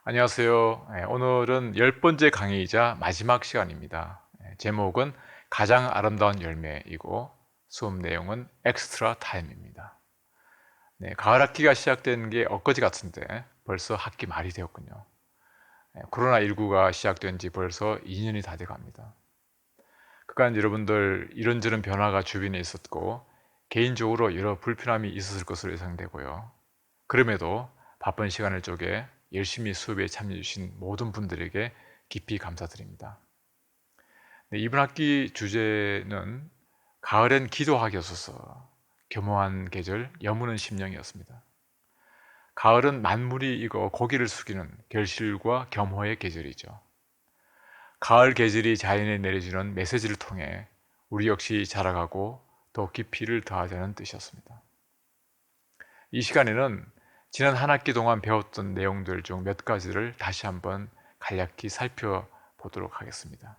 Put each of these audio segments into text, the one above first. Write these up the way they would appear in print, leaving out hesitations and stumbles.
안녕하세요. 오늘은 10번째 강의이자 마지막 시간입니다. 제목은 가장 아름다운 열매이고 수업 내용은 엑스트라 타임입니다. 네, 가을 학기가 시작된 게 엊그제 같은데 벌써 학기 말이 되었군요. 코로나19가 시작된 지 벌써 2년이 다 돼갑니다. 그간 여러분들 이런저런 변화가 주변에 있었고 개인적으로 여러 불편함이 있었을 것으로 예상되고요. 그럼에도 바쁜 시간을 쪼개 열심히 수업에 참여해 주신 모든 분들에게 깊이 감사드립니다. 네, 이번 학기 주제는 가을엔 기도하기였어서 겸허한 계절 여무는 심령이었습니다. 가을은 만물이 익어 고개를 숙이는 결실과 겸허의 계절이죠. 가을 계절이 자연에 내려주는 메시지를 통해 우리 역시 자라가고 더 깊이를 더하자는 뜻이었습니다. 이 시간에는 지난 한 학기 동안 배웠던 내용들 중 몇 가지를 다시 한번 간략히 살펴보도록 하겠습니다.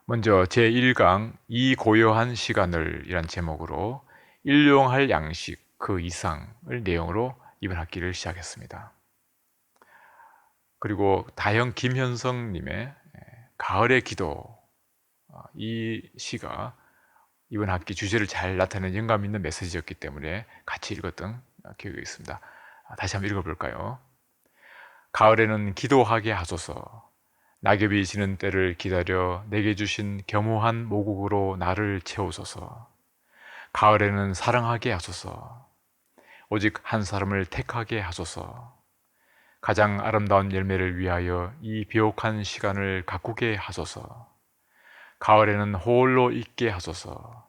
먼저 제1강 이 고요한 시간을 이란 제목으로 일용할 양식 그 이상을 내용으로 이번 학기를 시작했습니다. 그리고 다형 김현성 님의 가을의 기도, 이 시가 이번 학기 주제를 잘 나타내는 영감 있는 메시지였기 때문에 같이 읽었던 기억이 있습니다. 다시 한번 읽어볼까요? 가을에는 기도하게 하소서. 낙엽이 지는 때를 기다려 내게 주신 겸허한 모국으로 나를 채우소서. 가을에는 사랑하게 하소서. 오직 한 사람을 택하게 하소서. 가장 아름다운 열매를 위하여 이 비옥한 시간을 가꾸게 하소서. 가을에는 홀로 있게 하소서.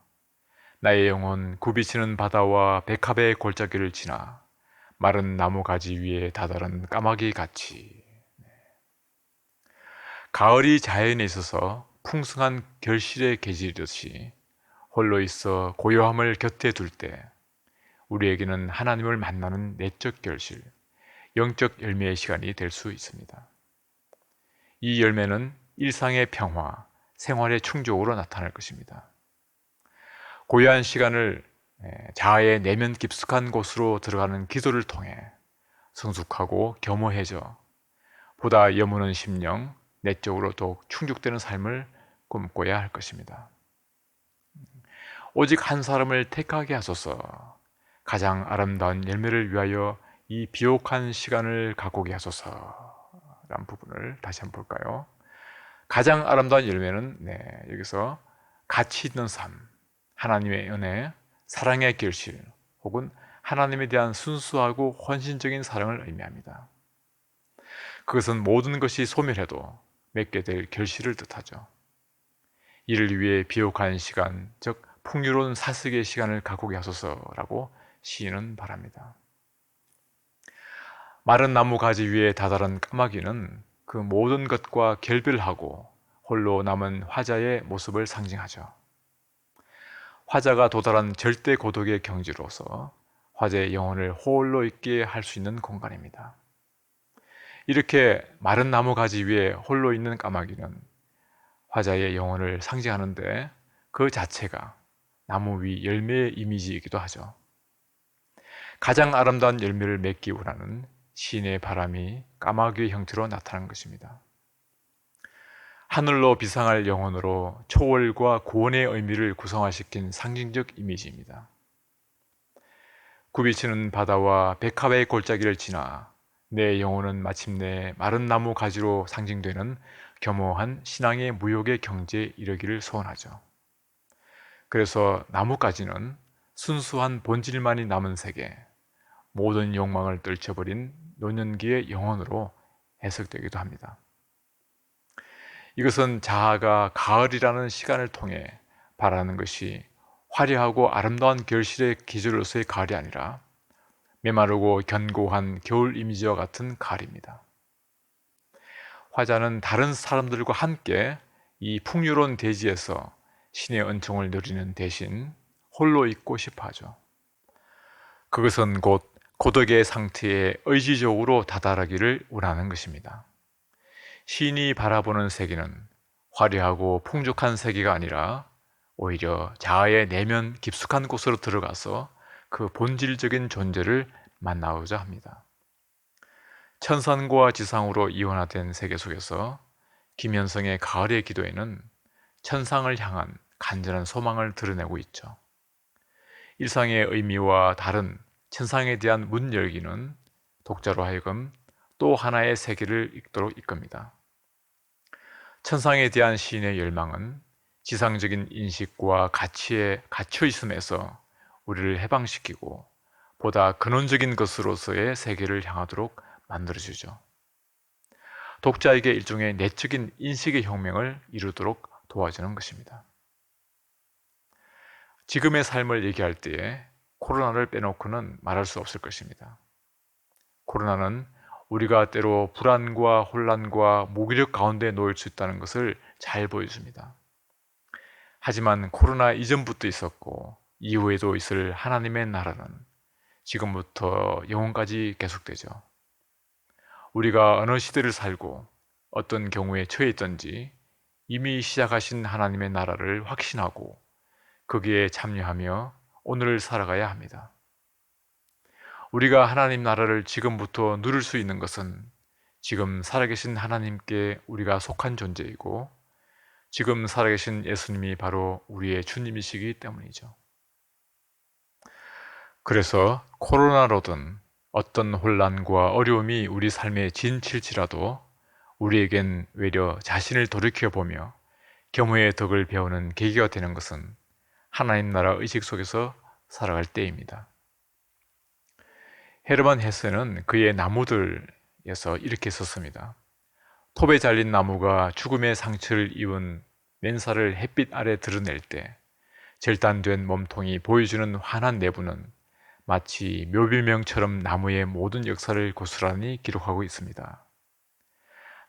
나의 영혼 굽이치는 바다와 백합의 골짜기를 지나 마른 나무 가지 위에 다다른 까마귀 같이. 가을이 자연에 있어서 풍성한 결실의 계절이듯이 홀로 있어 고요함을 곁에 둘 때 우리에게는 하나님을 만나는 내적 결실, 영적 열매의 시간이 될 수 있습니다. 이 열매는 일상의 평화, 생활의 충족으로 나타날 것입니다. 고요한 시간을 자아의 내면 깊숙한 곳으로 들어가는 기도를 통해 성숙하고 겸허해져 보다 여무는 심령, 내적으로 더욱 충족되는 삶을 꿈꿔야 할 것입니다. 오직 한 사람을 택하게 하소서. 가장 아름다운 열매를 위하여 이 비옥한 시간을 가꾸게 하소서. 라는 부분을 다시 한번 볼까요? 가장 아름다운 열매는 여기서 가치 있는 삶, 하나님의 은혜, 사랑의 결실 혹은 하나님에 대한 순수하고 헌신적인 사랑을 의미합니다. 그것은 모든 것이 소멸해도 맺게 될 결실을 뜻하죠. 이를 위해 비옥한 시간, 즉 풍요로운 사색의 시간을 가꾸게 하소서라고 시인은 바랍니다. 마른 나무 가지 위에 다다른 까마귀는 그 모든 것과 결별하고 홀로 남은 화자의 모습을 상징하죠. 화자가 도달한 절대 고독의 경지로서 화자의 영혼을 홀로 있게 할 수 있는 공간입니다. 이렇게 마른 나무 가지 위에 홀로 있는 까마귀는 화자의 영혼을 상징하는데 그 자체가 나무 위 열매의 이미지이기도 하죠. 가장 아름다운 열매를 맺기 원하는 시인의 바람이 까마귀의 형태로 나타난 것입니다. 하늘로 비상할 영혼으로 초월과 구원의 의미를 구성화시킨 상징적 이미지입니다. 굽이치는 바다와 백합의 골짜기를 지나 내 영혼은 마침내 마른 나무 가지로 상징되는 겸허한 신앙의 무역의 경지에 이르기를 소원하죠. 그래서 나무가지는 순수한 본질만이 남은 세계, 모든 욕망을 떨쳐버린 노년기의 영혼으로 해석되기도 합니다. 이것은 자아가 가을이라는 시간을 통해 바라는 것이 화려하고 아름다운 결실의 기준으로서의 가을이 아니라 메마르고 견고한 겨울 이미지와 같은 가을입니다. 화자는 다른 사람들과 함께 이 풍요로운 대지에서 신의 은총을 누리는 대신 홀로 있고 싶어 하죠. 그것은 곧 고독의 상태에 의지적으로 다다르기를 원하는 것입니다. 시인이 바라보는 세계는 화려하고 풍족한 세계가 아니라 오히려 자아의 내면 깊숙한 곳으로 들어가서 그 본질적인 존재를 만나고자 합니다. 천산과 지상으로 이원화된 세계 속에서 김현성의 가을의 기도에는 천상을 향한 간절한 소망을 드러내고 있죠. 일상의 의미와 다른 천상에 대한 문 열기는 독자로 하여금 또 하나의 세계를 읽도록 이끕니다. 천상에 대한 시인의 열망은 지상적인 인식과 가치에 갇혀 있음에서 우리를 해방시키고 보다 근원적인 것으로서의 세계를 향하도록 만들어주죠. 독자에게 일종의 내적인 인식의 혁명을 이루도록 도와주는 것입니다. 지금의 삶을 얘기할 때에 코로나를 빼놓고는 말할 수 없을 것입니다. 코로나는 우리가 때로 불안과 혼란과 무기력 가운데 놓일 수 있다는 것을 잘 보여줍니다. 하지만 코로나 이전부터 있었고 이후에도 있을 하나님의 나라는 지금부터 영원까지 계속되죠. 우리가 어느 시대를 살고 어떤 경우에 처해 있든지 이미 시작하신 하나님의 나라를 확신하고 거기에 참여하며 오늘을 살아가야 합니다. 우리가 하나님 나라를 지금부터 누릴 수 있는 것은 지금 살아계신 하나님께 우리가 속한 존재이고 지금 살아계신 예수님이 바로 우리의 주님이시기 때문이죠. 그래서 코로나로든 어떤 혼란과 어려움이 우리 삶에 진칠지라도 우리에겐 외려 자신을 돌이켜보며 겸허의 덕을 배우는 계기가 되는 것은 하나님 나라 의식 속에서 살아갈 때입니다. 헤르만 헤세는 그의 나무들에서 이렇게 썼습니다. 톱에 잘린 나무가 죽음의 상처를 입은 맨살을 햇빛 아래 드러낼 때 절단된 몸통이 보여주는 환한 내부는 마치 묘비명처럼 나무의 모든 역사를 고스란히 기록하고 있습니다.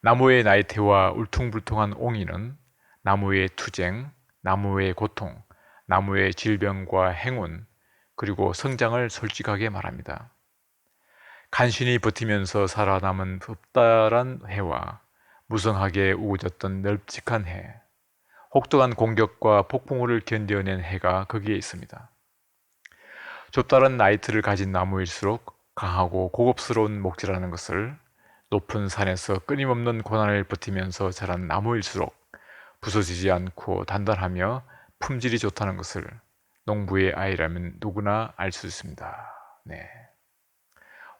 나무의 나이테와 울퉁불퉁한 옹이는 나무의 투쟁, 나무의 고통, 나무의 질병과 행운, 그리고 성장을 솔직하게 말합니다. 간신히 버티면서 살아남은 흡달한 해와 무성하게 우거졌던 널찍한 해, 혹독한 공격과 폭풍우를 견뎌낸 해가 거기에 있습니다. 좁다란 나이트를 가진 나무일수록 강하고 고급스러운 목재라는 것을, 높은 산에서 끊임없는 고난을 버티면서 자란 나무일수록 부서지지 않고 단단하며 품질이 좋다는 것을 농부의 아이라면 누구나 알 수 있습니다. 네.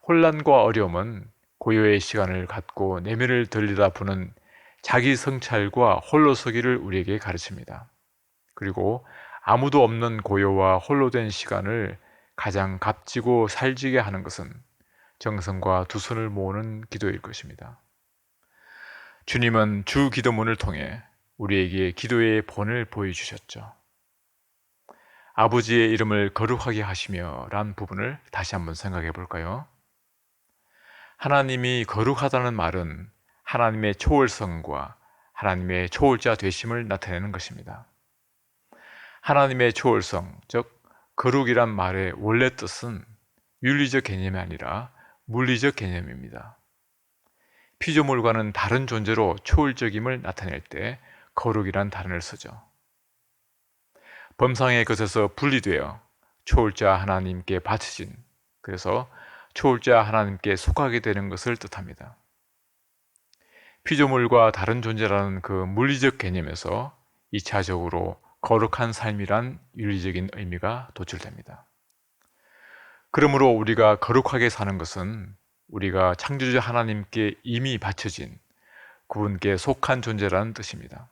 혼란과 어려움은 고요의 시간을 갖고 내면을 들여다보는 자기 성찰과 홀로서기를 우리에게 가르칩니다. 그리고 아무도 없는 고요와 홀로된 시간을 가장 값지고 살지게 하는 것은 정성과 두 손을 모으는 기도일 것입니다. 주님은 주 기도문을 통해 우리에게 기도의 본을 보여주셨죠. 아버지의 이름을 거룩하게 하시며 란 부분을 다시 한번 생각해 볼까요? 하나님이 거룩하다는 말은 하나님의 초월성과 하나님의 초월자 되심을 나타내는 것입니다. 하나님의 초월성, 즉 거룩이란 말의 원래 뜻은 윤리적 개념이 아니라 물리적 개념입니다. 피조물과는 다른 존재로 초월적임을 나타낼 때 거룩이란 단어를 쓰죠. 범상의 것에서 분리되어 초월자 하나님께 바쳐진, 그래서 초월자 하나님께 속하게 되는 것을 뜻합니다. 피조물과 다른 존재라는 그 물리적 개념에서 2차적으로 거룩한 삶이란 윤리적인 의미가 도출됩니다. 그러므로 우리가 거룩하게 사는 것은 우리가 창조주 하나님께 이미 바쳐진 그분께 속한 존재라는 뜻입니다.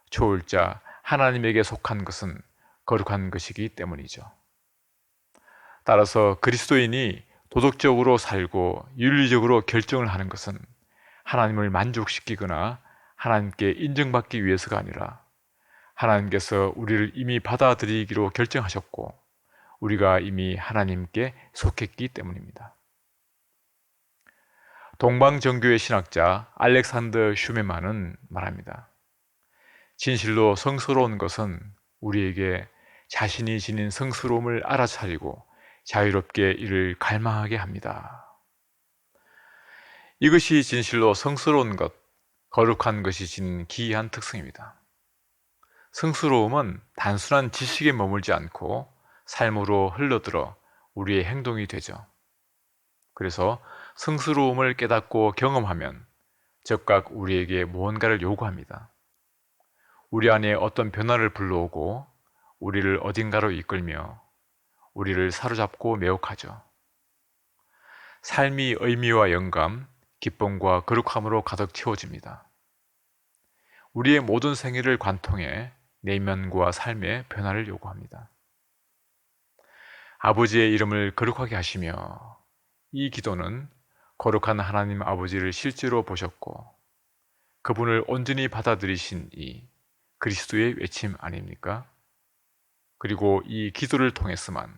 초월자 하나님에게 속한 것은 거룩한 것이기 때문이죠. 따라서 그리스도인이 도덕적으로 살고 윤리적으로 결정을 하는 것은 하나님을 만족시키거나 하나님께 인정받기 위해서가 아니라 하나님께서 우리를 이미 받아들이기로 결정하셨고 우리가 이미 하나님께 속했기 때문입니다. 동방정교의 신학자 알렉산더 슈메만은 말합니다. 진실로 성스러운 것은 우리에게 자신이 지닌 성스러움을 알아차리고 자유롭게 이를 갈망하게 합니다. 이것이 진실로 성스러운 것, 거룩한 것이 지닌 기이한 특성입니다. 성스러움은 단순한 지식에 머물지 않고 삶으로 흘러들어 우리의 행동이 되죠. 그래서 성스러움을 깨닫고 경험하면 즉각 우리에게 무언가를 요구합니다. 우리 안에 어떤 변화를 불러오고 우리를 어딘가로 이끌며 우리를 사로잡고 매혹하죠. 삶이 의미와 영감, 기쁨과 거룩함으로 가득 채워집니다. 우리의 모든 생애를 관통해 내면과 삶의 변화를 요구합니다. 아버지의 이름을 거룩하게 하시며, 이 기도는 거룩한 하나님 아버지를 실제로 보셨고 그분을 온전히 받아들이신 이 그리스도의 외침 아닙니까? 그리고 이 기도를 통해서만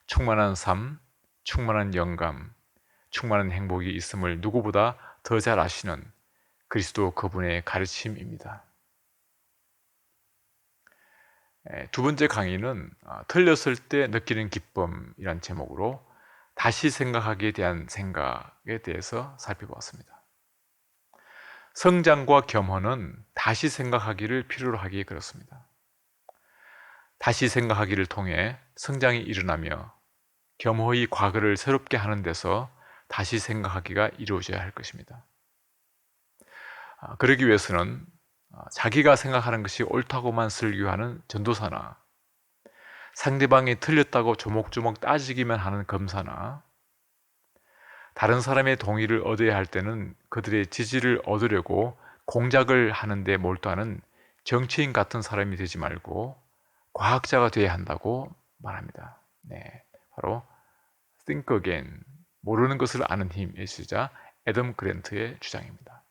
충만한 삶, 충만한 영감, 충만한 행복이 있음을 누구보다 더 잘 아시는 그리스도 그분의 가르침입니다. 두 번째 강의는 틀렸을 때 느끼는 기쁨이란 제목으로 다시 생각하기에 대한 생각에 대해서 살펴보았습니다. 성장과 겸허는 다시 생각하기를 필요로 하기에 그렇습니다. 다시 생각하기를 통해 성장이 일어나며 겸허히 과거를 새롭게 하는 데서 다시 생각하기가 이루어져야 할 것입니다. 그러기 위해서는 자기가 생각하는 것이 옳다고만 설교하는 전도사나 상대방이 틀렸다고 조목조목 따지기만 하는 검사나 다른 사람의 동의를 얻어야 할 때는 그들의 지지를 얻으려고 공작을 하는데 몰두하는 정치인 같은 사람이 되지 말고 과학자가 되어야 한다고 말합니다. 네, 바로 Think Again, 모르는 것을 아는 힘의 주자 애덤 그랜트의 주장입니다.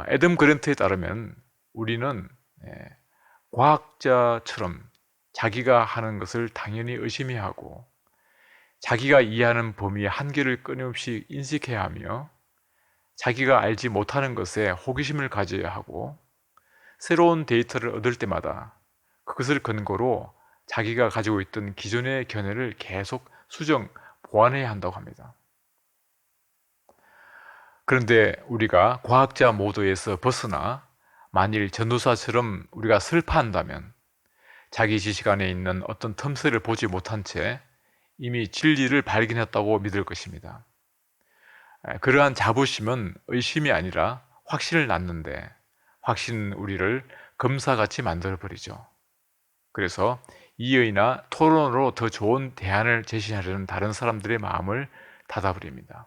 애덤 그랜트에 따르면 우리는 과학자처럼 자기가 하는 것을 당연히 의심해야 하고 자기가 이해하는 범위의 한계를 끊임없이 인식해야 하며 자기가 알지 못하는 것에 호기심을 가져야 하고 새로운 데이터를 얻을 때마다 그것을 근거로 자기가 가지고 있던 기존의 견해를 계속 수정, 보완해야 한다고 합니다. 그런데 우리가 과학자 모드에서 벗어나 만일 전도사처럼 우리가 설파한다면 자기 지식 안에 있는 어떤 틈새를 보지 못한 채 이미 진리를 발견했다고 믿을 것입니다. 그러한 자부심은 의심이 아니라 확신을 낳는데 확신은 우리를 검사같이 만들어버리죠. 그래서 이의나 토론으로 더 좋은 대안을 제시하려는 다른 사람들의 마음을 닫아버립니다.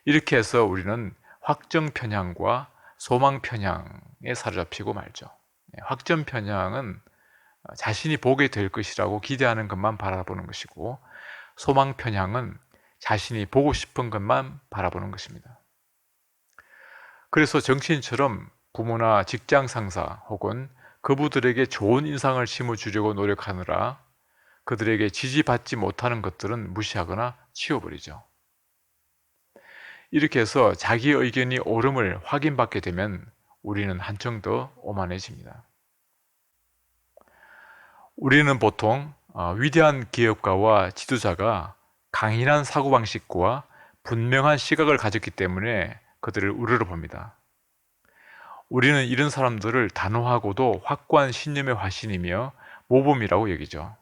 이렇게 해서 우리는 확정 편향과 소망 편향에 사로잡히고 말죠. 확정 편향은 자신이 보게 될 것이라고 기대하는 것만 바라보는 것이고 소망 편향은 자신이 보고 싶은 것만 바라보는 것입니다. 그래서 정치인처럼 부모나 직장 상사 혹은 그부들에게 좋은 인상을 심어주려고 노력하느라 그들에게 지지받지 못하는 것들은 무시하거나 치워버리죠. 이렇게 해서 자기 의견이 옳음을 확인받게 되면 우리는 한층 더 오만해집니다. 우리는 보통 위대한 기업가와 지도자가 강인한 사고방식과 분명한 시각을 가졌기 때문에 그들을 우러러 봅니다. 우리는 이런 사람들을 단호하고도 확고한 신념의 화신이며 모범이라고 여기죠.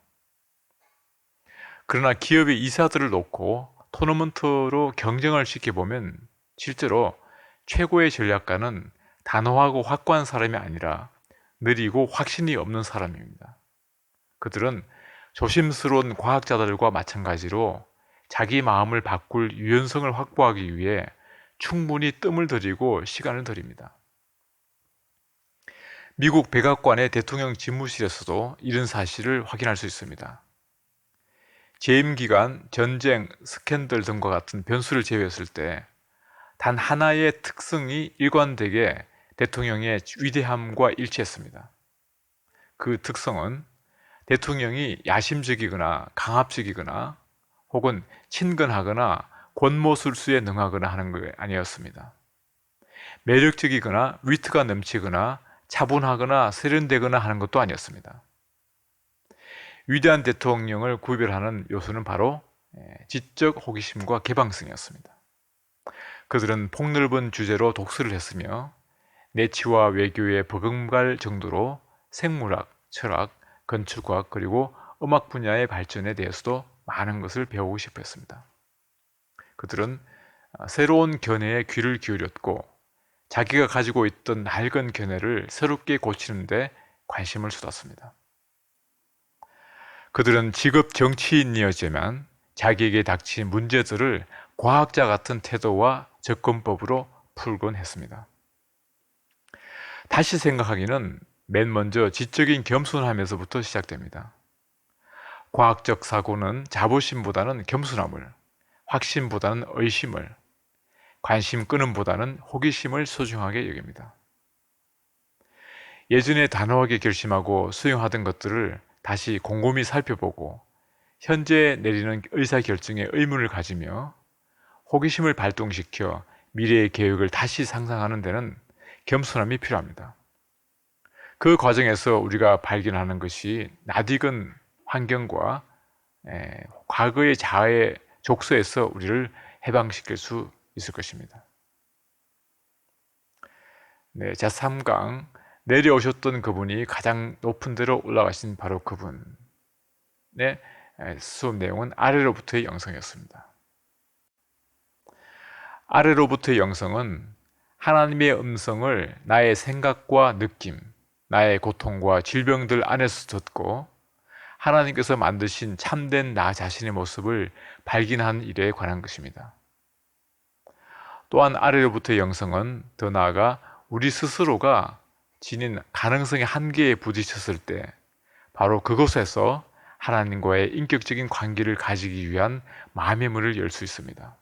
그러나 기업의 이사들을 놓고 토너먼트로 경쟁을 시켜보면 실제로 최고의 전략가는 단호하고 확고한 사람이 아니라 느리고 확신이 없는 사람입니다. 그들은 조심스러운 과학자들과 마찬가지로 자기 마음을 바꿀 유연성을 확보하기 위해 충분히 뜸을 들이고 시간을 들입니다. 미국 백악관의 대통령 집무실에서도 이런 사실을 확인할 수 있습니다. 재임 기간, 전쟁, 스캔들 등과 같은 변수를 제외했을 때 단 하나의 특성이 일관되게 대통령의 위대함과 일치했습니다. 그 특성은 대통령이 야심적이거나 강압적이거나 혹은 친근하거나 권모술수에 능하거나 하는 게 아니었습니다. 매력적이거나 위트가 넘치거나 차분하거나 세련되거나 하는 것도 아니었습니다. 위대한 대통령을 구별하는 요소는 바로 지적 호기심과 개방성이었습니다. 그들은 폭넓은 주제로 독서를 했으며 내치와 외교에 버금갈 정도로 생물학, 철학, 건축학 그리고 음악 분야의 발전에 대해서도 많은 것을 배우고 싶어 했습니다. 그들은 새로운 견해에 귀를 기울였고 자기가 가지고 있던 낡은 견해를 새롭게 고치는 데 관심을 쏟았습니다. 그들은 직업 정치인이었지만 자기에게 닥친 문제들을 과학자 같은 태도와 접근법으로 풀곤 했습니다. 다시 생각하기는 맨 먼저 지적인 겸손함에서부터 시작됩니다. 과학적 사고는 자부심보다는 겸손함을, 확신보다는 의심을, 관심 끄는보다는 호기심을 소중하게 여깁니다. 예전에 단호하게 결심하고 수용하던 것들을 다시 곰곰이 살펴보고 현재 내리는 의사결정에 의문을 가지며 호기심을 발동시켜 미래의 계획을 다시 상상하는 데는 겸손함이 필요합니다. 그 과정에서 우리가 발견하는 것이 낯익은 환경과 과거의 자아의 족소에서 우리를 해방시킬 수 있을 것입니다. 네, 제3강 내려오셨던 그분이 가장 높은 데로 올라가신 바로 그분의 수업 내용은 아래로부터의 영성이었습니다. 아래로부터의 영성은 하나님의 음성을 나의 생각과 느낌, 나의 고통과 질병들 안에서 듣고 하나님께서 만드신 참된 나 자신의 모습을 발견하는 일에 관한 것입니다. 또한 아래로부터의 영성은 더 나아가 우리 스스로가 지닌 가능성의 한계에 부딪혔을 때 바로 그곳에서 하나님과의 인격적인 관계를 가지기 위한 마음의 문을 열 수 있습니다.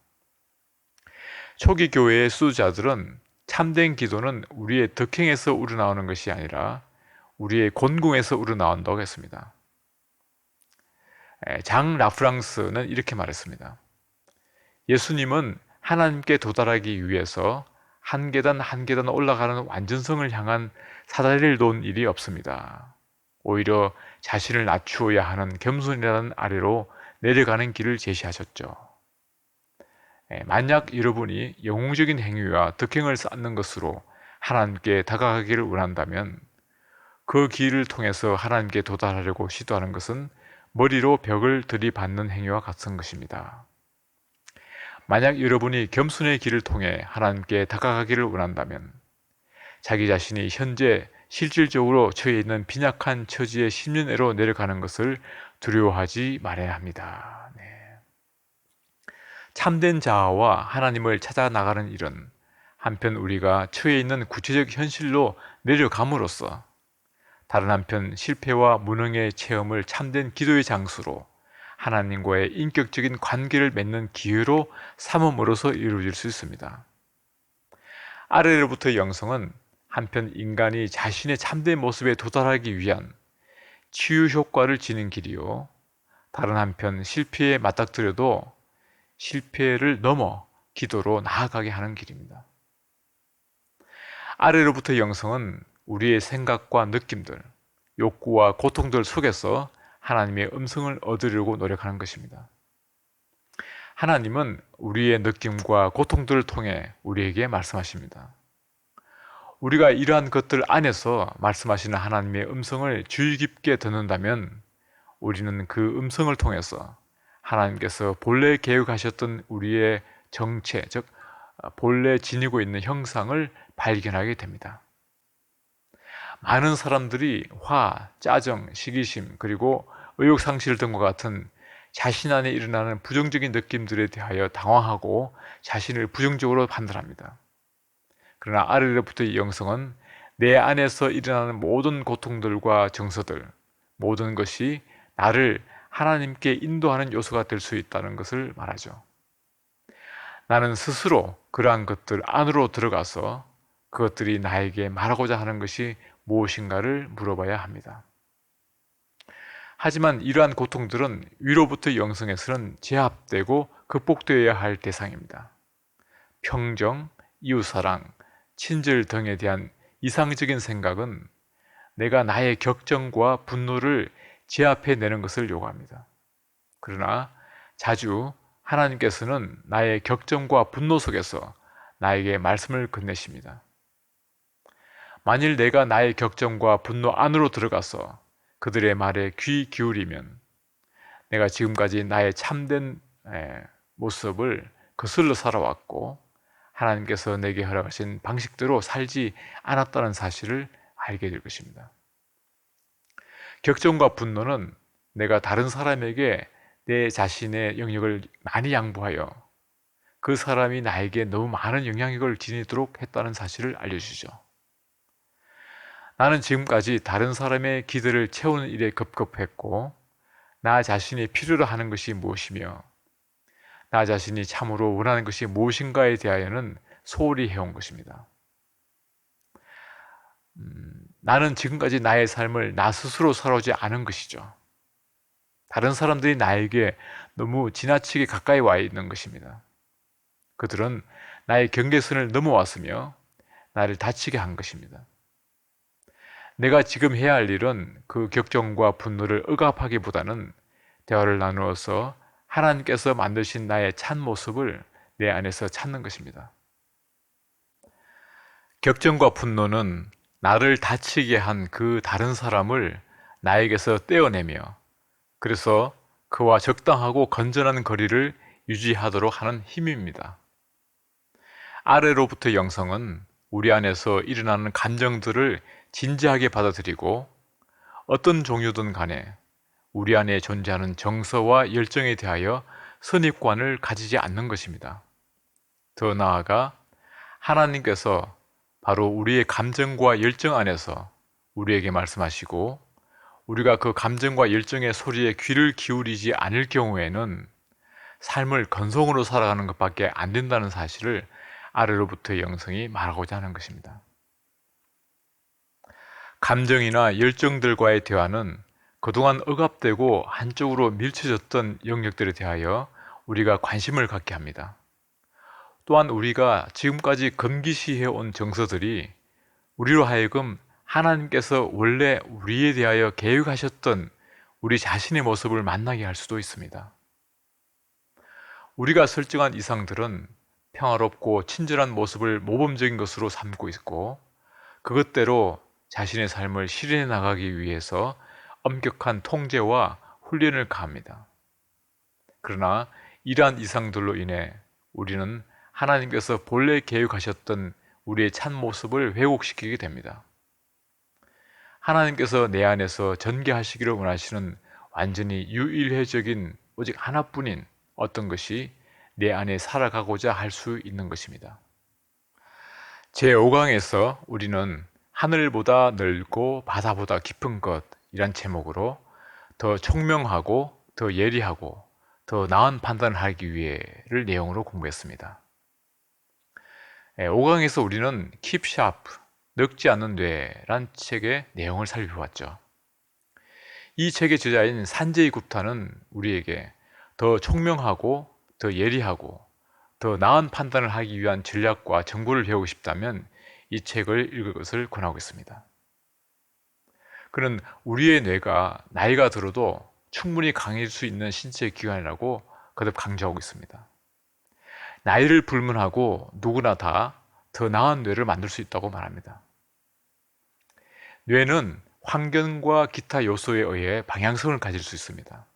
초기 교회의 수도자들은 참된 기도는 우리의 덕행에서 우러나오는 것이 아니라 우리의 곤궁에서 우러나온다고 했습니다. 장 라프랑스는 이렇게 말했습니다. 예수님은 하나님께 도달하기 위해서 한 계단 한 계단 올라가는 완전성을 향한 사다리를 놓은 일이 없습니다. 오히려 자신을 낮추어야 하는 겸손이라는 아래로 내려가는 길을 제시하셨죠. 만약 여러분이 영웅적인 행위와 덕행을 쌓는 것으로 하나님께 다가가기를 원한다면 그 길을 통해서 하나님께 도달하려고 시도하는 것은 머리로 벽을 들이받는 행위와 같은 것입니다. 만약 여러분이 겸손의 길을 통해 하나님께 다가가기를 원한다면 자기 자신이 현재 실질적으로 처해 있는 빈약한 처지의 심연애로 내려가는 것을 두려워하지 말아야 합니다. 참된 자아와 하나님을 찾아 나가는 일은 한편 우리가 처해 있는 구체적 현실로 내려감으로써 다른 한편 실패와 무능의 체험을 참된 기도의 장소로 하나님과의 인격적인 관계를 맺는 기회로 삼음으로써 이루어질 수 있습니다. 아래로부터의 영성은 한편 인간이 자신의 참된 모습에 도달하기 위한 치유 효과를 지닌 길이요, 다른 한편 실패에 맞닥뜨려도 실패를 넘어 기도로 나아가게 하는 길입니다. 아래로부터의 영성은 우리의 생각과 느낌들, 욕구와 고통들 속에서 하나님의 음성을 얻으려고 노력하는 것입니다. 하나님은 우리의 느낌과 고통들을 통해 우리에게 말씀하십니다. 우리가 이러한 것들 안에서 말씀하시는 하나님의 음성을 주의 깊게 듣는다면 우리는 그 음성을 통해서 하나님께서 본래 계획하셨던 우리의 정체, 즉 본래 지니고 있는 형상을 발견하게 됩니다. 많은 사람들이 화, 짜증, 시기심, 그리고 의욕상실 등과 같은 자신 안에 일어나는 부정적인 느낌들에 대하여 당황하고 자신을 부정적으로 판단합니다. 그러나 아래로부터의 영성은 내 안에서 일어나는 모든 고통들과 정서들, 모든 것이 나를 하나님께 인도하는 요소가 될 수 있다는 것을 말하죠. 나는 스스로 그러한 것들 안으로 들어가서 그것들이 나에게 말하고자 하는 것이 무엇인가를 물어봐야 합니다. 하지만 이러한 고통들은 위로부터 영성에서는 제압되고 극복되어야 할 대상입니다. 평정, 이웃사랑, 친절 등에 대한 이상적인 생각은 내가 나의 격정과 분노를 제압해내는 것을 요구합니다. 그러나 자주 하나님께서는 나의 격정과 분노 속에서 나에게 말씀을 건네십니다. 만일 내가 나의 격정과 분노 안으로 들어가서 그들의 말에 귀 기울이면 내가 지금까지 나의 참된 모습을 거슬러 살아왔고 하나님께서 내게 허락하신 방식대로 살지 않았다는 사실을 알게 될 것입니다. 격정과 분노는 내가 다른 사람에게 내 자신의 영역을 많이 양보하여 그 사람이 나에게 너무 많은 영향력을 지니도록 했다는 사실을 알려주죠. 나는 지금까지 다른 사람의 기대를 채우는 일에 급급했고 나 자신이 필요로 하는 것이 무엇이며 나 자신이 참으로 원하는 것이 무엇인가에 대하여는 소홀히 해온 것입니다. 나는 지금까지 나의 삶을 나 스스로 살아오지 않은 것이죠. 다른 사람들이 나에게 너무 지나치게 가까이 와 있는 것입니다. 그들은 나의 경계선을 넘어왔으며 나를 다치게 한 것입니다. 내가 지금 해야 할 일은 그 격정과 분노를 억압하기보다는 대화를 나누어서 하나님께서 만드신 나의 참 모습을 내 안에서 찾는 것입니다. 격정과 분노는 나를 다치게 한 그 다른 사람을 나에게서 떼어내며 그래서 그와 적당하고 건전한 거리를 유지하도록 하는 힘입니다. 아래로부터 영성은 우리 안에서 일어나는 감정들을 진지하게 받아들이고 어떤 종류든 간에 우리 안에 존재하는 정서와 열정에 대하여 선입관을 가지지 않는 것입니다. 더 나아가 하나님께서 바로 우리의 감정과 열정 안에서 우리에게 말씀하시고 우리가 그 감정과 열정의 소리에 귀를 기울이지 않을 경우에는 삶을 건성으로 살아가는 것밖에 안 된다는 사실을 아래로부터의 영성이 말하고자 하는 것입니다. 감정이나 열정들과의 대화는 그동안 억압되고 한쪽으로 밀쳐졌던 영역들에 대하여 우리가 관심을 갖게 합니다. 또한 우리가 지금까지 금기시해온 정서들이 우리로 하여금 하나님께서 원래 우리에 대하여 계획하셨던 우리 자신의 모습을 만나게 할 수도 있습니다. 우리가 설정한 이상들은 평화롭고 친절한 모습을 모범적인 것으로 삼고 있고 그것대로 자신의 삶을 실현해 나가기 위해서 엄격한 통제와 훈련을 가합니다. 그러나 이러한 이상들로 인해 우리는 하나님께서 본래 계획하셨던 우리의 참 모습을 왜곡시키게 됩니다. 하나님께서 내 안에서 전개하시기를 원하시는 완전히 유일회적인 오직 하나뿐인 어떤 것이 내 안에 살아가고자 할 수 있는 것입니다. 제5강에서 우리는 하늘보다 넓고 바다보다 깊은 것이란 제목으로 더 총명하고 더 예리하고 더 나은 판단을 하기 위해를 내용으로 공부했습니다. 5강에서 우리는 Keep Sharp, 늙지 않는 뇌란 책의 내용을 살펴봤죠. 이 책의 저자인 산제이 굽타는 우리에게 더 총명하고 더 예리하고 더 나은 판단을 하기 위한 전략과 정보를 배우고 싶다면 이 책을 읽을 것을 권하고 있습니다. 그는 우리의 뇌가 나이가 들어도 충분히 강해질 수 있는 신체의 기관이라고 거듭 강조하고 있습니다. 나이를 불문하고 누구나 다 더 나은 뇌를 만들 수 있다고 말합니다. 뇌는 환경과 기타 요소에 의해 방향성을 가질 수 있습니다.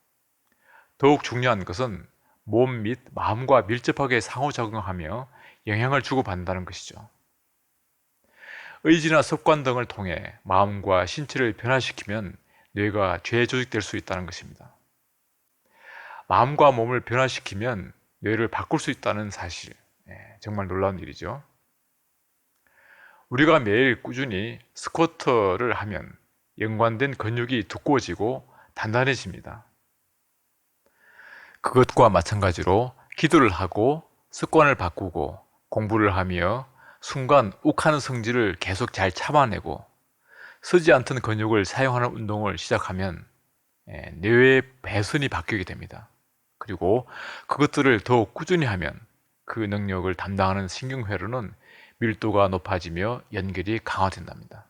더욱 중요한 것은 몸 및 마음과 밀접하게 상호작용하며 영향을 주고받는다는 것이죠. 의지나 습관 등을 통해 마음과 신체를 변화시키면 뇌가 죄조직될 수 있다는 것입니다. 마음과 몸을 변화시키면 뇌를 바꿀 수 있다는 사실, 정말 놀라운 일이죠. 우리가 매일 꾸준히 스쿼트를 하면 연관된 근육이 두꺼워지고 단단해집니다. 그것과 마찬가지로 기도를 하고 습관을 바꾸고 공부를 하며 순간 욱하는 성질을 계속 잘 참아내고 쓰지 않던 근육을 사용하는 운동을 시작하면 뇌의 배선이 바뀌게 됩니다. 그리고 그것들을 더욱 꾸준히 하면 그 능력을 담당하는 신경회로는 밀도가 높아지며 연결이 강화된답니다.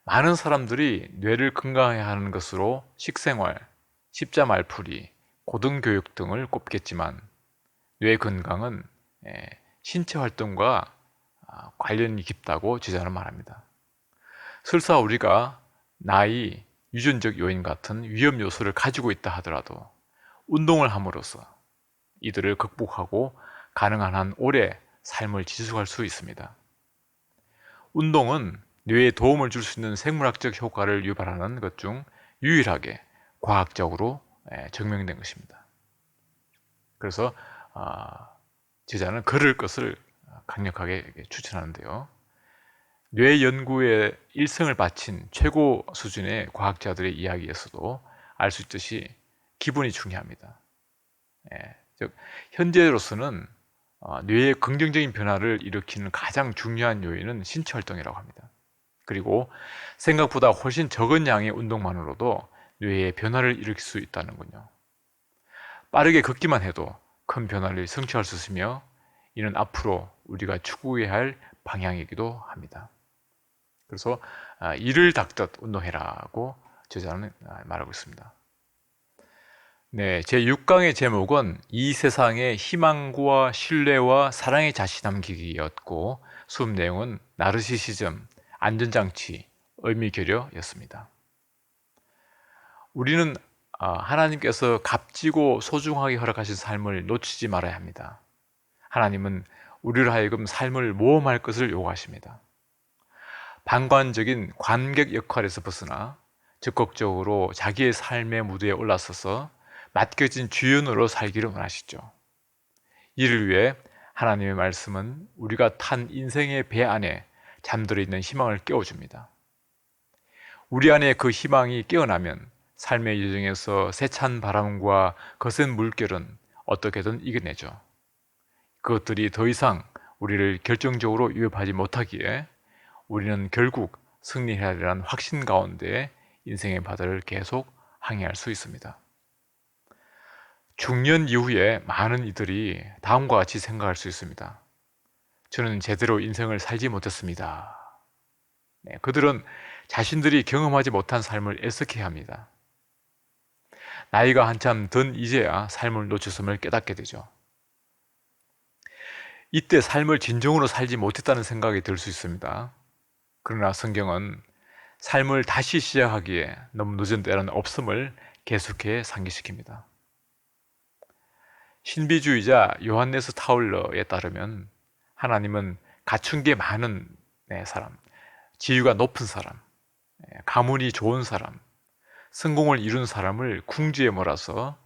많은 사람들이 뇌를 건강하게 하는 것으로 식생활, 십자말풀이, 고등교육 등을 꼽겠지만 뇌 건강은 신체 활동과 관련이 깊다고 저자는 말합니다. 설사 우리가 나이, 유전적 요인 같은 위험 요소를 가지고 있다 하더라도 운동을 함으로써 이들을 극복하고 가능한 한 오래 삶을 지속할 수 있습니다. 운동은 뇌에 도움을 줄 수 있는 생물학적 효과를 유발하는 것 중 유일하게 과학적으로 증명된 것입니다. 그래서 제자는 걸을 것을 강력하게 추천하는데요. 뇌 연구에 일생을 바친 최고 수준의 과학자들의 이야기에서도 알 수 있듯이 기분이 중요합니다. 즉 현재로서는 뇌의 긍정적인 변화를 일으키는 가장 중요한 요인은 신체 활동이라고 합니다. 그리고 생각보다 훨씬 적은 양의 운동만으로도 뇌에 변화를 일으킬 수 있다는군요. 빠르게 걷기만 해도 큰 변화를 성취할 수 있으며 이는 앞으로 우리가 추구해야 할 방향이기도 합니다. 그래서 이를 닦듯 운동해라고 저자는 말하고 있습니다. 네, 제 6강의 제목은 이 세상의 희망과 신뢰와 사랑의 자시 남기기였고 수업 내용은 나르시시즘, 안전장치, 의미결여였습니다. 우리는 하나님께서 값지고 소중하게 허락하신 삶을 놓치지 말아야 합니다. 하나님은 우리를 하여금 삶을 모험할 것을 요구하십니다. 방관적인 관객 역할에서 벗어나 적극적으로 자기의 삶의 무대에 올라서서 맡겨진 주연으로 살기를 원하시죠. 이를 위해 하나님의 말씀은 우리가 탄 인생의 배 안에 잠들어 있는 희망을 깨워줍니다. 우리 안에 그 희망이 깨어나면 삶의 여정에서 세찬 바람과 거센 물결은 어떻게든 이겨내죠. 그것들이 더 이상 우리를 결정적으로 위협하지 못하기에 우리는 결국 승리해야 하는 확신 가운데 인생의 바다를 계속 항해할 수 있습니다. 중년 이후에 많은 이들이 다음과 같이 생각할 수 있습니다. 저는 제대로 인생을 살지 못했습니다. 그들은 자신들이 경험하지 못한 삶을 애석해 합니다. 나이가 한참 든 이제야 삶을 놓쳤음을 깨닫게 되죠. 이때 삶을 진정으로 살지 못했다는 생각이 들 수 있습니다. 그러나 성경은 삶을 다시 시작하기에 너무 늦은 때는 없음을 계속해 상기시킵니다. 신비주의자 요한네스 타울러에 따르면 하나님은 갖춘 게 많은 사람, 지위가 높은 사람, 가문이 좋은 사람, 성공을 이룬 사람을 궁지에 몰아서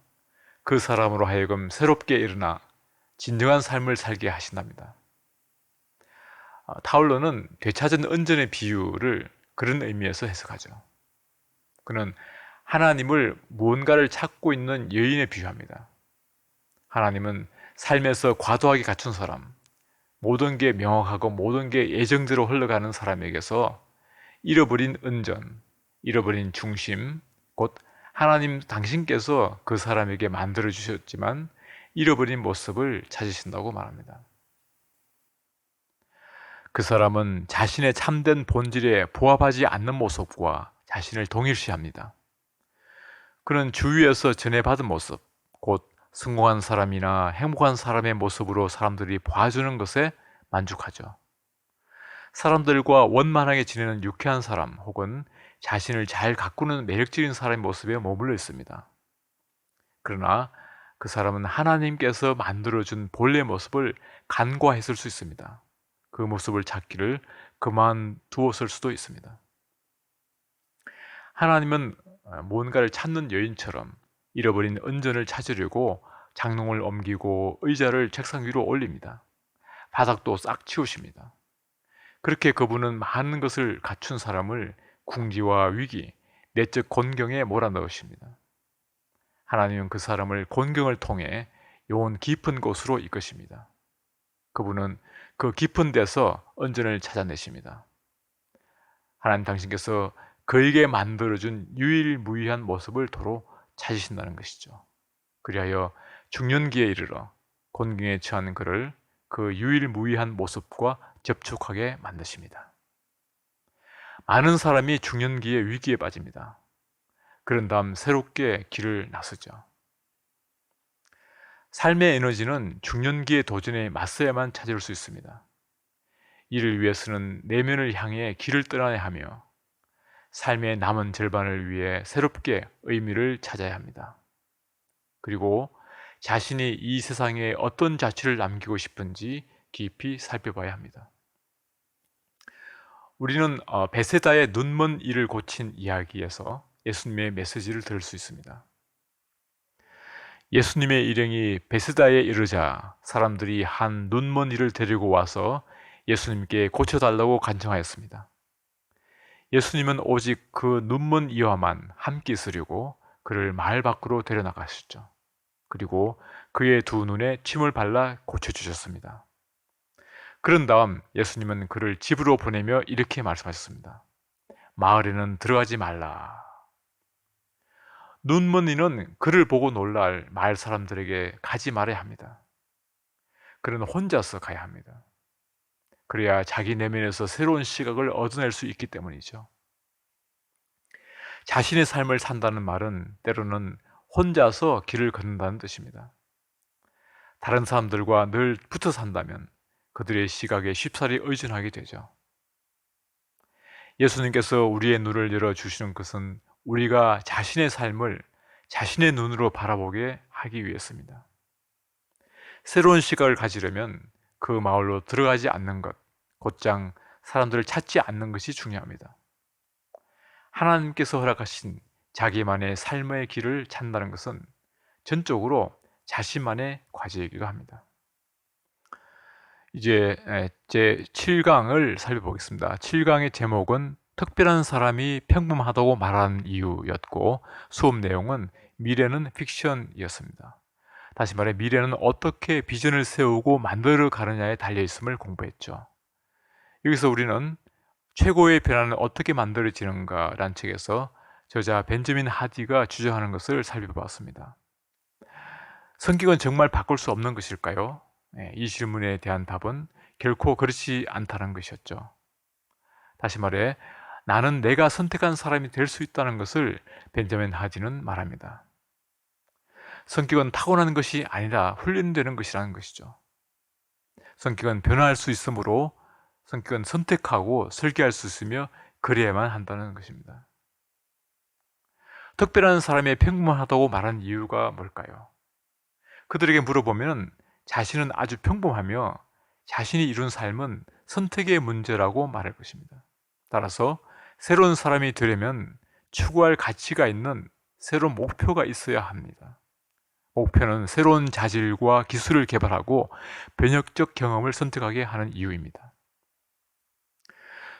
그 사람으로 하여금 새롭게 일어나 진정한 삶을 살게 하신답니다. 타울러는 되찾은 은전의 비유를 그런 의미에서 해석하죠. 그는 하나님을 무언가를 찾고 있는 여인에 비유합니다. 하나님은 삶에서 과도하게 갖춘 사람, 모든 게 명확하고 모든 게 예정대로 흘러가는 사람에게서 잃어버린 은전, 잃어버린 중심, 곧 하나님 당신께서 그 사람에게 만들어 주셨지만 잃어버린 모습을 찾으신다고 말합니다. 그 사람은 자신의 참된 본질에 부합하지 않는 모습과 자신을 동일시합니다. 그는 주위에서 전해받은 모습, 곧 성공한 사람이나 행복한 사람의 모습으로 사람들이 봐주는 것에 만족하죠. 사람들과 원만하게 지내는 유쾌한 사람 혹은 자신을 잘 가꾸는 매력적인 사람의 모습에 머물러 있습니다. 그러나 그 사람은 하나님께서 만들어준 본래 모습을 간과했을 수 있습니다. 그 모습을 찾기를 그만두었을 수도 있습니다. 하나님은 무언가를 찾는 여인처럼 잃어버린 은전을 찾으려고 장롱을 옮기고 의자를 책상 위로 올립니다. 바닥도 싹 치우십니다. 그렇게 그분은 많은 것을 갖춘 사람을 궁지와 위기, 내적 곤경에 몰아넣으십니다. 하나님은 그 사람을 곤경을 통해 영혼 깊은 곳으로 이끄십니다. 그분은 그 깊은 데서 은전을 찾아내십니다. 하나님 당신께서 그에게 만들어준 유일무이한 모습을 도로 찾으신다는 것이죠. 그리하여 중년기에 이르러 곤경에 처한 그를 그 유일무이한 모습과 접촉하게 만드십니다. 많은 사람이 중년기에 위기에 빠집니다. 그런 다음 새롭게 길을 나서죠. 삶의 에너지는 중년기의 도전에 맞서야만 찾을 수 있습니다. 이를 위해서는 내면을 향해 길을 떠나야 하며 삶의 남은 절반을 위해 새롭게 의미를 찾아야 합니다. 그리고 자신이 이 세상에 어떤 자취를 남기고 싶은지 깊이 살펴봐야 합니다. 우리는 베세다의 눈먼 이를 고친 이야기에서 예수님의 메시지를 들을 수 있습니다. 예수님의 일행이 베세다에 이르자 사람들이 한 눈먼 이를 데리고 와서 예수님께 고쳐달라고 간청하였습니다. 예수님은 오직 그 눈먼 이와만 함께 있으려고 그를 마을 밖으로 데려나가셨죠. 그리고 그의 두 눈에 침을 발라 고쳐주셨습니다. 그런 다음 예수님은 그를 집으로 보내며 이렇게 말씀하셨습니다. 마을에는 들어가지 말라. 눈먼 이는 그를 보고 놀랄 마을 사람들에게 가지 말아야 합니다. 그는 혼자서 가야 합니다. 그래야 자기 내면에서 새로운 시각을 얻어낼 수 있기 때문이죠. 자신의 삶을 산다는 말은 때로는 혼자서 길을 걷는다는 뜻입니다. 다른 사람들과 늘 붙어 산다면 그들의 시각에 쉽사리 의존하게 되죠. 예수님께서 우리의 눈을 열어주시는 것은 우리가 자신의 삶을 자신의 눈으로 바라보게 하기 위해서입니다. 새로운 시각을 가지려면 그 마을로 들어가지 않는 것, 곧장 사람들을 찾지 않는 것이 중요합니다. 하나님께서 허락하신 자기만의 삶의 길을 찾는다는 것은 전적으로 자신만의 과제이기도 합니다. 이제 제 7강을 살펴보겠습니다. 7강의 제목은 특별한 사람이 평범하다고 말하는 이유였고 수업 내용은 미래는 픽션이었습니다. 다시 말해 미래는 어떻게 비전을 세우고 만들어 가느냐에 달려있음을 공부했죠. 여기서 우리는 최고의 변화는 어떻게 만들어지는가 라는 책에서 저자 벤저민 하디가 주장하는 것을 살펴봤습니다. 성격은 정말 바꿀 수 없는 것일까요? 이 질문에 대한 답은 결코 그렇지 않다는 것이었죠. 다시 말해 나는 내가 선택한 사람이 될 수 있다는 것을 벤저민 하디는 말합니다. 성격은 타고나는 것이 아니라 훈련되는 것이라는 것이죠. 성격은 변화할 수 있으므로 성격은 선택하고 설계할 수 있으며 그래야만 한다는 것입니다. 특별한 사람이 평범하다고 말한 이유가 뭘까요? 그들에게 물어보면 자신은 아주 평범하며 자신이 이룬 삶은 선택의 문제라고 말할 것입니다. 따라서 새로운 사람이 되려면 추구할 가치가 있는 새로운 목표가 있어야 합니다. 목표는 새로운 자질과 기술을 개발하고 변혁적 경험을 선택하게 하는 이유입니다.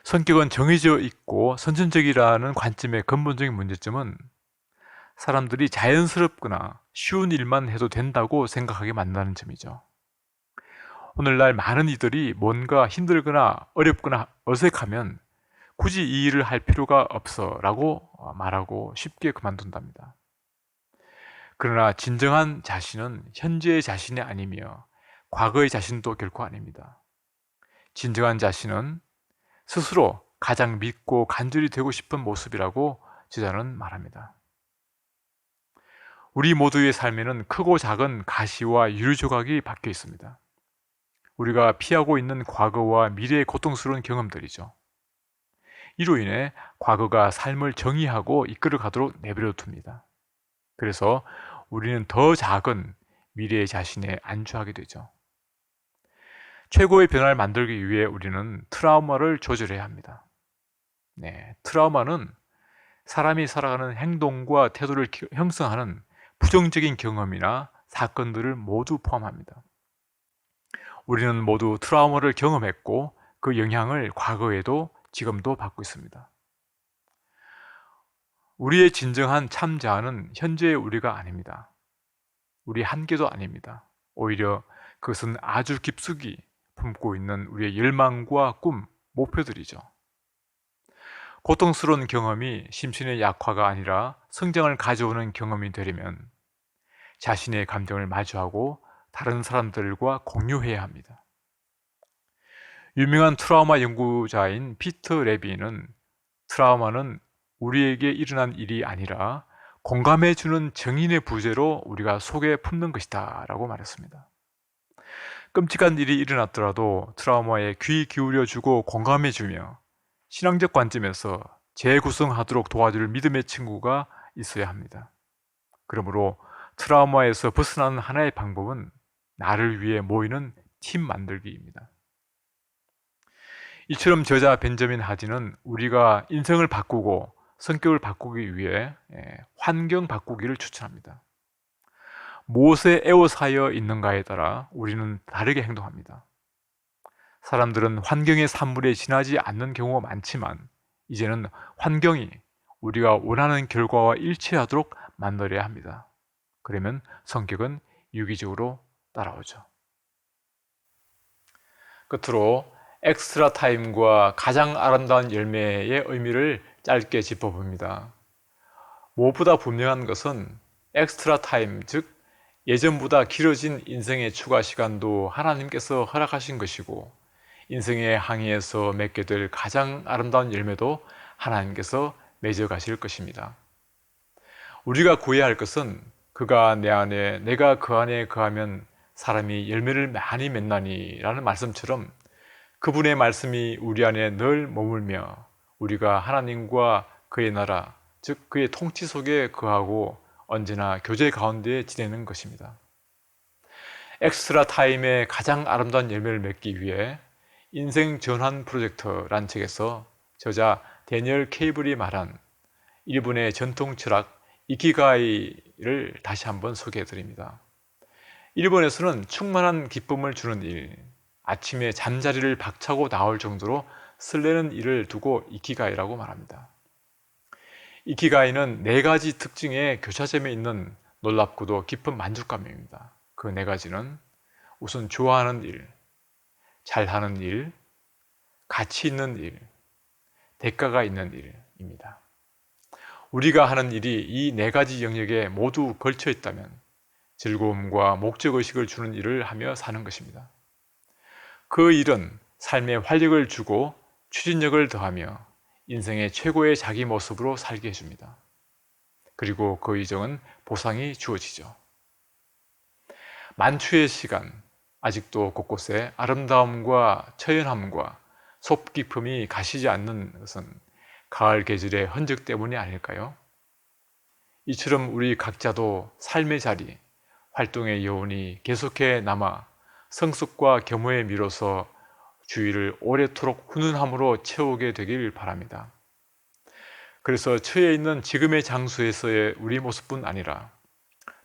성격은 정해져 있고 선천적이라는 관점의 근본적인 문제점은 사람들이 자연스럽거나 쉬운 일만 해도 된다고 생각하게 만드는 점이죠. 오늘날 많은 이들이 뭔가 힘들거나 어렵거나 어색하면 굳이 이 일을 할 필요가 없어 라고 말하고 쉽게 그만둔답니다. 그러나 진정한 자신은 현재의 자신이 아니며 과거의 자신도 결코 아닙니다. 진정한 자신은 스스로 가장 믿고 간절히 되고 싶은 모습이라고 저자는 말합니다. 우리 모두의 삶에는 크고 작은 가시와 유리 조각이 박혀 있습니다. 우리가 피하고 있는 과거와 미래의 고통스러운 경험들이죠. 이로 인해 과거가 삶을 정의하고 이끌어 가도록 내버려 둡니다. 그래서 우리는 더 작은 미래의 자신에 안주하게 되죠. 최고의 변화를 만들기 위해 우리는 트라우마를 조절해야 합니다. 트라우마는 사람이 살아가는 행동과 태도를 형성하는 부정적인 경험이나 사건들을 모두 포함합니다. 우리는 모두 트라우마를 경험했고 그 영향을 과거에도 지금도 받고 있습니다. 우리의 진정한 참 자아는 현재의 우리가 아닙니다. 우리 한계도 아닙니다. 오히려 그것은 아주 깊숙이 품고 있는 우리의 열망과 꿈, 목표들이죠. 고통스러운 경험이 심신의 약화가 아니라 성장을 가져오는 경험이 되려면 자신의 감정을 마주하고 다른 사람들과 공유해야 합니다. 유명한 트라우마 연구자인 피터 레비는 트라우마는 우리에게 일어난 일이 아니라 공감해주는 정인의 부재로 우리가 속에 품는 것이다 라고 말했습니다. 끔찍한 일이 일어났더라도 트라우마에 귀 기울여주고 공감해주며 신앙적 관점에서 재구성하도록 도와줄 믿음의 친구가 있어야 합니다. 그러므로 트라우마에서 벗어나는 하나의 방법은 나를 위해 모이는 팀 만들기입니다. 이처럼 저자 벤저민 하진은 우리가 인생을 바꾸고 성격을 바꾸기 위해 환경 바꾸기를 추천합니다. 무엇에 에워싸여 있는가에 따라 우리는 다르게 행동합니다. 사람들은 환경의 산물에 지나지 않는 경우가 많지만 이제는 환경이 우리가 원하는 결과와 일치하도록 만들어야 합니다. 그러면 성격은 유기적으로 따라오죠. 끝으로 엑스트라 타임과 가장 아름다운 열매의 의미를 짧게 짚어봅니다. 무엇보다 분명한 것은 엑스트라 타임, 즉 예전보다 길어진 인생의 추가 시간도 하나님께서 허락하신 것이고 인생의 항해에서 맺게 될 가장 아름다운 열매도 하나님께서 맺어 가실 것입니다. 우리가 구해야 할 것은 그가 내 안에 내가 그 안에 거하면 사람이 열매를 많이 맺나니 라는 말씀처럼 그분의 말씀이 우리 안에 늘 머물며 우리가 하나님과 그의 나라, 즉 그의 통치 속에 거하고 언제나 교제 가운데 지내는 것입니다. 엑스트라 타임의 가장 아름다운 열매를 맺기 위해 인생 전환 프로젝트란 책에서 저자 데니얼 케이블이 말한 일본의 전통 철학 이키가이를 다시 한번 소개해 드립니다. 일본에서는 충만한 기쁨을 주는 일, 아침에 잠자리를 박차고 나올 정도로 설레는 일을 두고 이키가이라고 말합니다. 이키가이는 4가지 특징의 교차점에 있는 놀랍고도 깊은 만족감입니다. 그 4가지는 우선 좋아하는 일, 잘하는 일, 가치 있는 일, 대가가 있는 일입니다. 우리가 하는 일이 이 4가지 영역에 모두 걸쳐 있다면 즐거움과 목적의식을 주는 일을 하며 사는 것입니다. 그 일은 삶에 활력을 주고 추진력을 더하며 인생의 최고의 자기 모습으로 살게 해줍니다. 그리고 그 이정은 보상이 주어지죠. 만추의 시간, 아직도 곳곳에 아름다움과 처연함과 속 깊음이 가시지 않는 것은 가을 계절의 흔적 때문이 아닐까요? 이처럼 우리 각자도 삶의 자리, 활동의 여운이 계속해 남아 성숙과 겸허에 미뤄서 주위를 오래도록 훈훈함으로 채우게 되길 바랍니다. 그래서 처해 있는 지금의 장소에서의 우리 모습뿐 아니라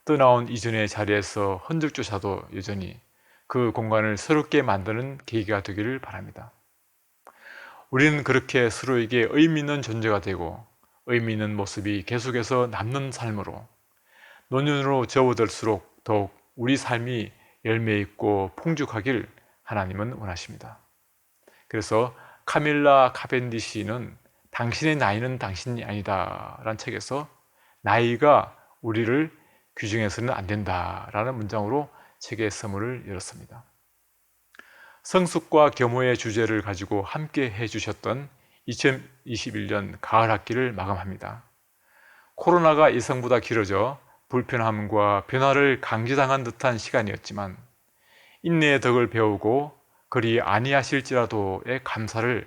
떠나온 이전의 자리에서 흔적조차도 여전히 그 공간을 새롭게 만드는 계기가 되기를 바랍니다. 우리는 그렇게 서로에게 의미 있는 존재가 되고 의미 있는 모습이 계속해서 남는 삶으로 노년으로 접어들수록 더욱 우리 삶이 열매 있고 풍족하길 하나님은 원하십니다. 그래서 카밀라 카벤디시는 당신의 나이는 당신이 아니다 라는 책에서 나이가 우리를 규정해서는 안 된다 라는 문장으로 책의 서문을 열었습니다. 성숙과 겸허의 주제를 가지고 함께 해주셨던 2021년 가을 학기를 마감합니다. 코로나가 예상보다 길어져 불편함과 변화를 강제당한 듯한 시간이었지만 인내의 덕을 배우고 그리 아니하실지라도의 감사를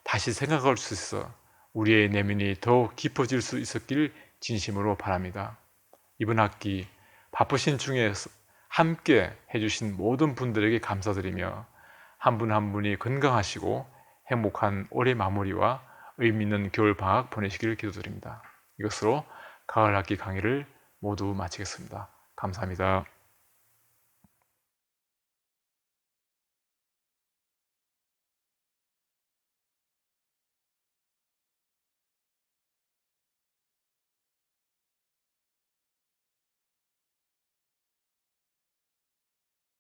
다시 생각할 수 있어 우리의 내면이 더욱 깊어질 수 있었길 진심으로 바랍니다. 이번 학기 바쁘신 중에 함께 해주신 모든 분들에게 감사드리며 한 분 한 분이 건강하시고 행복한 올해 마무리와 의미 있는 겨울 방학 보내시기를 기도드립니다. 이것으로 가을 학기 강의를 모두 마치겠습니다. 감사합니다.